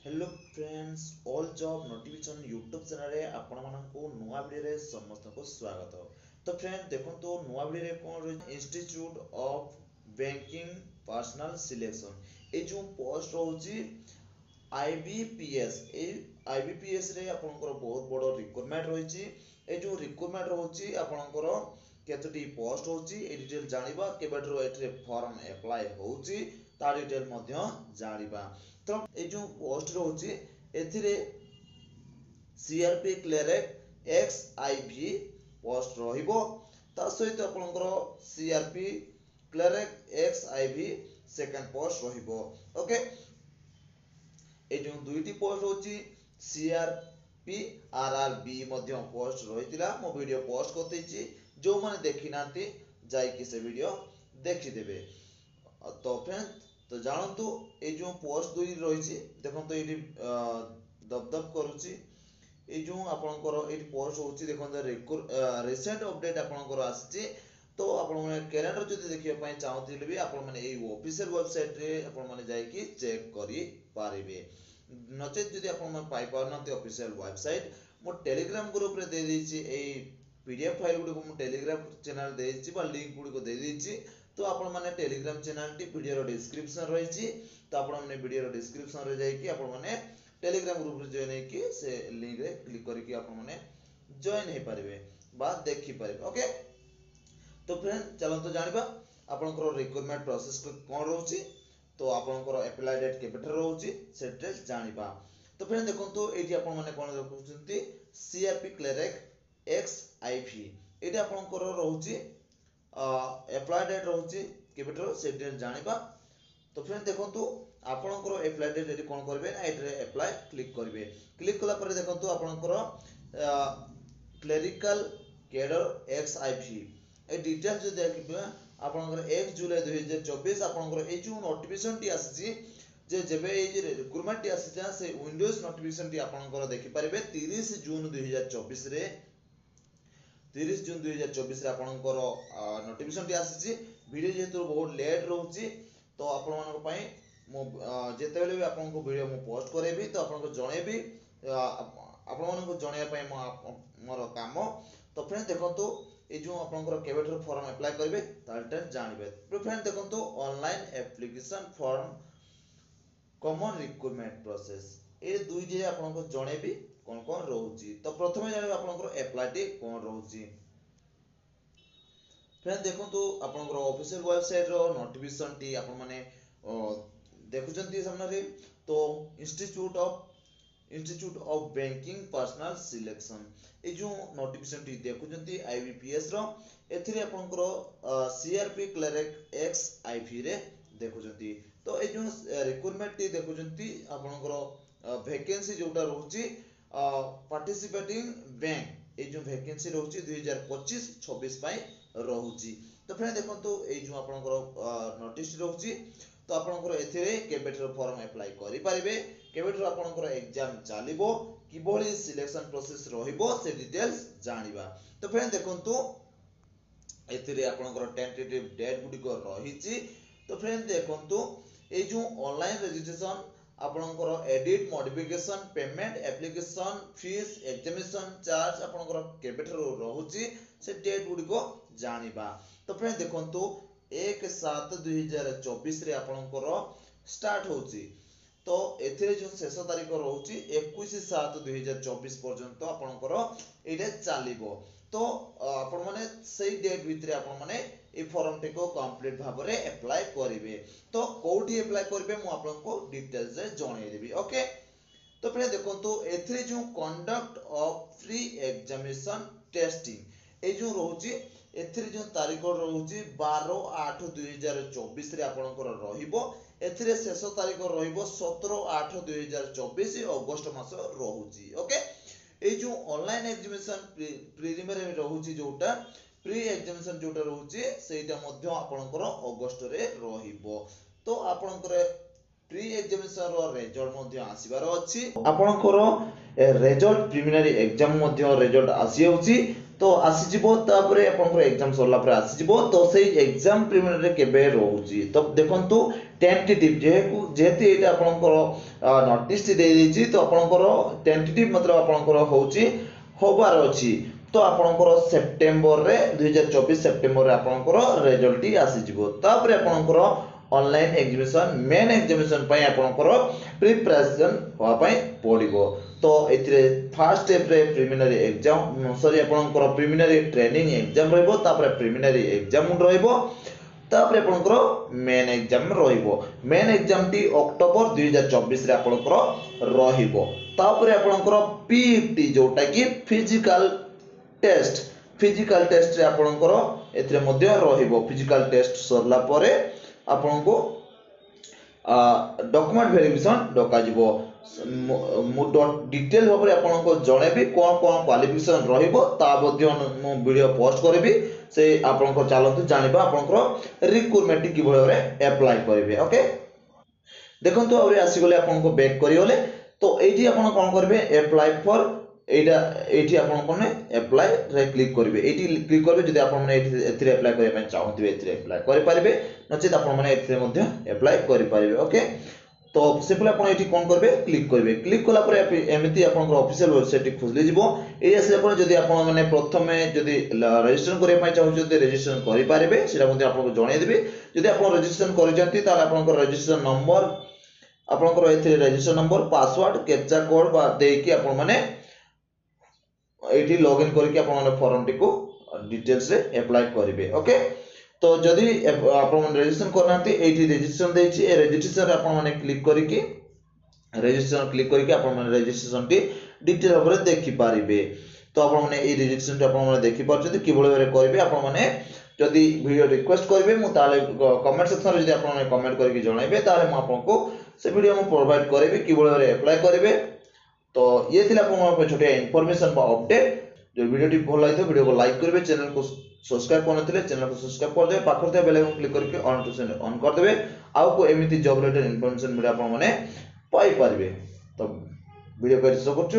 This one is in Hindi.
Hello friends all job notification YouTube channel रे आपण मानकु नुआ वीडियो रे समस्त को स्वागत। तो फ्रेंड देखंतु नुआ वीडियो रे कोन institute of banking personnel selection ए जो पोस्ट रहउची आईबीपीएस ए आईबीपीएस रे आपनकर बहुत बड़ रिक्वायरमेंट रहिची। ए जो रिक्वायरमेंट रहउची आपनकर केतटी पोस्ट होची ए डिटेल जानिबा केबेटरो एथरे फॉर्म अप्लाई होची ता डिटेल मध्य जानिबा। तो ए जो पोस्ट रहउची एथिरे सीआरपी क्लर्क एक्सआईवी पोस्ट रहिबो ता सहित आपनकर सीआरपी क्लर्क एक्सआईवी सेकंड पोस्ट रहिबो। ओके ए जो दुईटी पोस्ट होची सीआरपी आरआरबी मध्य पोस्ट रहितिला मो वीडियो पोस्ट करतेची जो माने देखि नाती जाई कि से वीडियो देखि देबे। तो फ्रेंड तो जानतु ए जो पोस्ट दुई रहिची देखंतु एटी दबदब करूची ए जो आपनकर एटी पोस्ट होची देखंतु रिसेंट अपडेट आपनकर आछि। तो आपण माने कैलेंडर जदि देखिया पय चाहतिले भी आपण माने ए ऑफिशियल वेबसाइट रे आपण माने जाई कि चेक करि पारिबे। नचेत जदि आपण माने पाइ पारनते ऑफिशियल वेबसाइट मो टेलीग्राम ग्रुप रे दे देछि ए पीडीएफ फाइल गुडी को मो टेलीग्राम चैनल देछि बा लिंक गुडी को दे देछि। तो आपण माने टेलीग्राम चैनल टी वीडियो रो डिस्क्रिप्शन रहिछि तो आपण माने वीडियो रो डिस्क्रिप्शन रे जाई कि आपण माने टेलीग्राम ग्रुप रे जॉइन कि से लिंक रे क्लिक करि कि आपण माने जॉइन हे परिबे बा देखि परिबे। ओके तो फ्रेंड चलो तो जानिबा आपनकर रिक्वायरमेंट प्रोसेस कोन रहउछि तो आपनकर अप्लाई डेट केबेटर रहउछि सेटे जानिबा। तो फ्रेंड देखंतु एठी आपण माने कोन देखुछंती सीआरपी क्लर्क एक्सआईवी एटा आपनकर रहउछि अप्लाई डेट रहउछि केबेटर सेटे जानिबा। तो फ्रेंड देखंतु आपनकर अप्लाई डेट एठी कोन करबे ना एठी अप्लाई क्लिक करबे। क्लिक कला पर देखंतु आपनकर क्लरिकल कैडर एक्सआईवी ए डिटेल्स जो देखिबा आपनकर 1 जुलाई 2024 आपनकर ए जो नोटिफिकेशन टी आसी जे जेबे ए जे रिक्रूटमेंट टी आसी से विंडोज नोटिफिकेशन टी आपनकर देखि परिबे 30 जून 2024 रे 30 जून 2024 रे आपनकर नोटिफिकेशन टी आसी। वीडियो जेतु बहुत लेट रहउची तो आपण मानक पई मो जेते बेले भी आपन को वीडियो मो पोस्ट करेबी तो आपन को जणेबी आपण मानक को जणिया पई मोर काम। तो फ्रेंड देखंतु ए जो आपनकर केबेटर फॉर्म अप्लाई करबे तालटे जानिबे। तो फ्रेंड देखंतु online application form common recruitment process ए दुई जे आपन को जणेबी कोन कोन रहउची। तो प्रथमे जानिबे आपनकर अप्लाई टी कोन रहउची। फ्रेंड देखंतु आपनकर ऑफिशियल वेबसाइट रो नोटिफिकेशन टी आपन माने देखुचंती सामने रे तो institute of banking personnel selection ए जो नोटिफिकेशन टी देखुचंती आईबीपीएस रो एथिरे आपनकर सीआरपी क्लर्क एक्सआईवी रे देखुचंती। तो ए जो रिक्रूटमेंट टी देखुचंती आपनकर वैकेंसी जोटा रहउची पार्टिसिपेटिंग बैंक ए जो वैकेंसी रहउची 2025-26 पई रहउची। तो फ्रेंड देखंतु ए जो आपनकर नोटिस रहउची तो आपनकर एथिरे केबेटर फॉर्म अप्लाई करि परिबे केबेटर आपनकर एग्जाम चालिबो किबोली सिलेक्शन प्रोसेस रहिबो से डिटेल्स जानिबा। तो फ्रेंड देखंतु एथिरे आपनकर टेंटेटिव डेट गुडी को रहिची। तो फ्रेंड देखंतु ए जो ऑनलाइन रजिस्ट्रेशन आपनकर edit modification payment application fees examination charge आपनकर केबेटर रहउची से डेट गुडी को जानिबा। तो फ्रेंड देखंतु 1/7/2024 रे आपनकर स्टार्ट होची तो एथिरे जो शेष तारीख रहउची 21/7/2024 पर्यंत आपनकर एडे चालिबो। तो आपण माने सही डेट भितरे आपण माने ए फॉर्म टे को कंप्लीट भाबरे अप्लाई करिवे। तो कोठी अप्लाई करिवे मु आपनको डिटेल्स रे जणाई देबी। ओके तो फ्रेंड देखंतु एथिरे जो conduct of free examination testing ए जो रहउची एथिरे जो तारीख रहउची 12/8/2024 रे आपनकर रहिबो। एथिरे शेष तारीख रहिबो 17/8/2024 अगस्त मास रहउची। ओके ए जो ऑनलाइन एग्जामिनेशन प्रिलिमिनरी रहउची जोटा प्री एग्जामिनेशन जोटा रहउची सेटा मध्य आपनकर अगस्त रे रहिबो। तो आपनकर प्री एग्जामिनेशन रो रिजल्ट मध्य आसीबार अछि आपनकर रिजल्ट प्रिलिमिनरी एग्जाम मध्य रिजल्ट आसी होउची तो आसी जिवो तापरे आपनकर एग्जाम सरला पर आसी जिवो तो सेही एग्जाम प्रिलिमिनरी केबे रहउची। तो देखंतु टेंटेटिव जेहेतु एटा आपनकर नोटिस दे देछि तो आपनकर टेंटेटिव मतलब आपनकर होछि होबार अछि तो आपनकर सेप्टेम्बर रे 2024 सेप्टेम्बर रे आपनकर रिजल्ट आसी जिवो तापर आपनकर ऑनलाइन एग्जामिनेशन मेन एग्जामिनेशन पय आपनकर प्रिपरेशन होआ पय पड़िबो तो एथिरे फर्स्ट स्टेप रे प्रिलिमिनरी एग्जाम सॉरी आपनकर प्रिलिमिनरी ट्रेनिंग एग्जाम रहइबो तापर प्रिलिमिनरी एग्जाम रहइबो तापर आपनकर मेन एग्जाम रहइबो मेन एग्जाम टी अक्टोबर 2024 रे आपनकर रहइबो तापर आपनकर पीईटी जोटा की फिजिकल टेस्ट रे आपनकर एथिरे मध्य रहइबो फिजिकल टेस्ट सरला परे आपनको डॉक्यूमेंट वेरिफिकेशन डका जिवो मु डिटेल भाबरे आपनको जणेबी कोन कोन क्वालिफिकेशन रहइबो ता मध्य मु वीडियो पोस्ट करबी से आपनको चालंतु जानिबा आपनको रिक्रूटमेंट कि भळे अप्लाई करिवे ओके देखंतु आउरे आसी गले आपनको बैक करियोले तो एठी आपण कोन करबे अप्लाई फॉर एठी आपण कोने अप्लाई रे क्लिक करिवे एठी क्लिक करबे जदि आपण माने एथिरे अप्लाई करिया पय चाहथिबे एथिरे अप्लाई करि परिबे नचेत आपण माने एथिरे मध्ये अप्लाई करि परिबे ओके तो सिंपल आपण एठी कोन करबे क्लिक कला परे एमिति आपण ऑफिशियल वेबसाइट खुजली जिवो एई आसे आपण जदि आपण माने प्रथमे जदि रजिस्ट्रेशन करिया पय चाहउ जदि रजिस्ट्रेशन करि परिबे सेटा मध्ये आपण जणाइ देबे जदि आपण रजिस्ट्रेशन करि जंती ताले आपण रजिस्ट्रेशन नंबर आपण एथिरे registration number password captcha code बा देकी आपण माने एठी लॉगिन करके आपण फॉर्म टी को डिटेल्स रे अप्लाई करिवे ओके तो जदि आपण रजिस्ट्रेशन करनांती एठी रजिस्ट्रेशन देछि ए रजिस्ट्रेशन रे आपण माने क्लिक करके आपण माने रजिस्ट्रेशन टी डिटेल भाबरे देखि पारिबे तो आपण माने ए रजिस्ट्रेशन टी आपण माने देखि परछथि कि भले भाबरे करिवे आपण माने जदि वीडियो रिक्वेस्ट करिवे मु ताले कमेंट सेक्शन रे जदि आपण माने कमेंट करके जणाइबे ताले मु आपनको से वीडियो मु प्रोवाइड करिवे कि भले भाबरे अप्लाई करिवे तो ये थिला आपन छोटे इन्फॉर्मेशन बा अपडेट जो वीडियो टी भल लागितो वीडियो को लाइक करिवे चैनल को सब्सक्राइब करनथिले चैनल को सब्सक्राइब कर देबे पाखर ते बेल आइकन क्लिक करके ऑन टू सेंड ऑन कर देबे आउ को एमिति जॉब रिलेटेड इन्फॉर्मेशन वीडियो आपन माने पाई परिबे तो वीडियो को शो करछु।